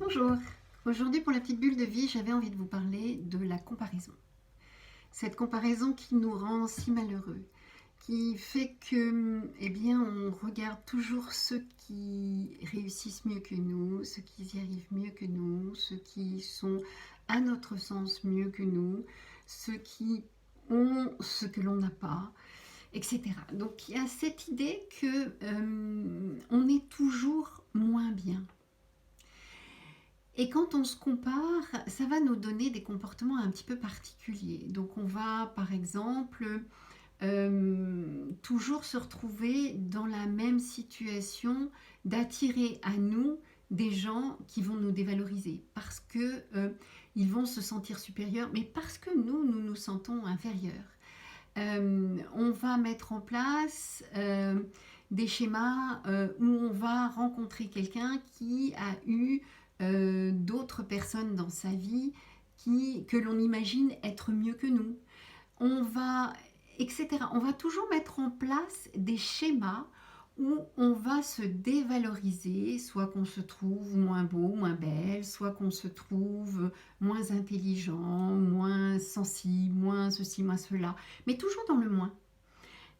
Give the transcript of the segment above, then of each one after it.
Bonjour, aujourd'hui pour la petite bulle de vie, j'avais envie de vous parler de la comparaison. Cette comparaison qui nous rend si malheureux, qui fait que, eh bien, on regarde toujours ceux qui réussissent mieux que nous, ceux qui y arrivent mieux que nous, ceux qui sont à notre sens mieux que nous, ceux qui ont ce que l'on n'a pas, etc. Donc il y a cette idée que on est toujours moins bien. Et quand on se compare, ça va nous donner des comportements un petit peu particuliers. Donc on va par exemple toujours se retrouver dans la même situation d'attirer à nous des gens qui vont nous dévaloriser parce que ils vont se sentir supérieurs, mais parce que nous nous sentons inférieurs. On va mettre en place des schémas où on va rencontrer quelqu'un qui a eu d'autres personnes dans sa vie que l'on imagine être mieux que nous. On va, etc. On va toujours mettre en place des schémas où on va se dévaloriser, soit qu'on se trouve moins beau, moins belle, soit qu'on se trouve moins intelligent, moins sensible, moins ceci, moins cela, mais toujours dans le moins.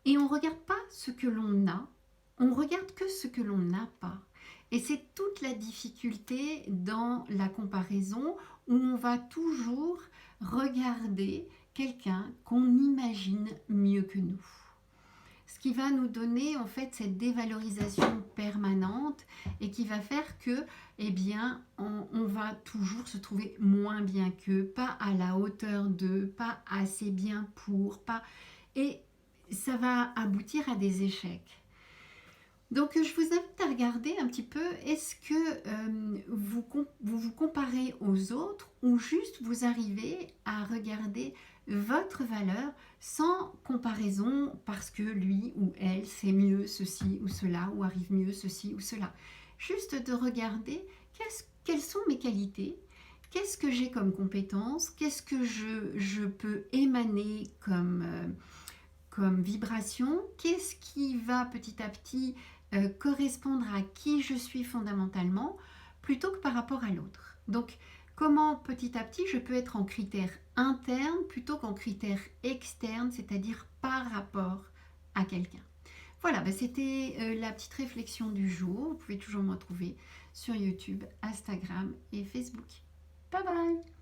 Et on ne regarde pas ce que l'on a, on regarde que ce que l'on n'a pas. Et c'est toute la difficulté dans la comparaison où on va toujours regarder quelqu'un qu'on imagine mieux que nous. Ce qui va nous donner en fait cette dévalorisation permanente et qui va faire que, eh bien, on va toujours se trouver moins bien qu'eux, pas à la hauteur d'eux, pas assez bien pour, pas... Et ça va aboutir à des échecs. Donc je vous invite à regarder un petit peu, est-ce que vous comparez aux autres ou juste vous arrivez à regarder votre valeur sans comparaison parce que lui ou elle sait mieux ceci ou cela ou arrive mieux ceci ou cela. Juste de regarder quelles sont mes qualités, qu'est-ce que j'ai comme compétences, qu'est-ce que je peux émaner comme vibration, qu'est-ce qui va petit à petit correspondre à qui je suis fondamentalement plutôt que par rapport à l'autre. Donc, comment petit à petit je peux être en critère interne plutôt qu'en critère externe, c'est-à-dire par rapport à quelqu'un. Voilà, c'était la petite réflexion du jour. Vous pouvez toujours me retrouver sur YouTube, Instagram et Facebook. Bye bye!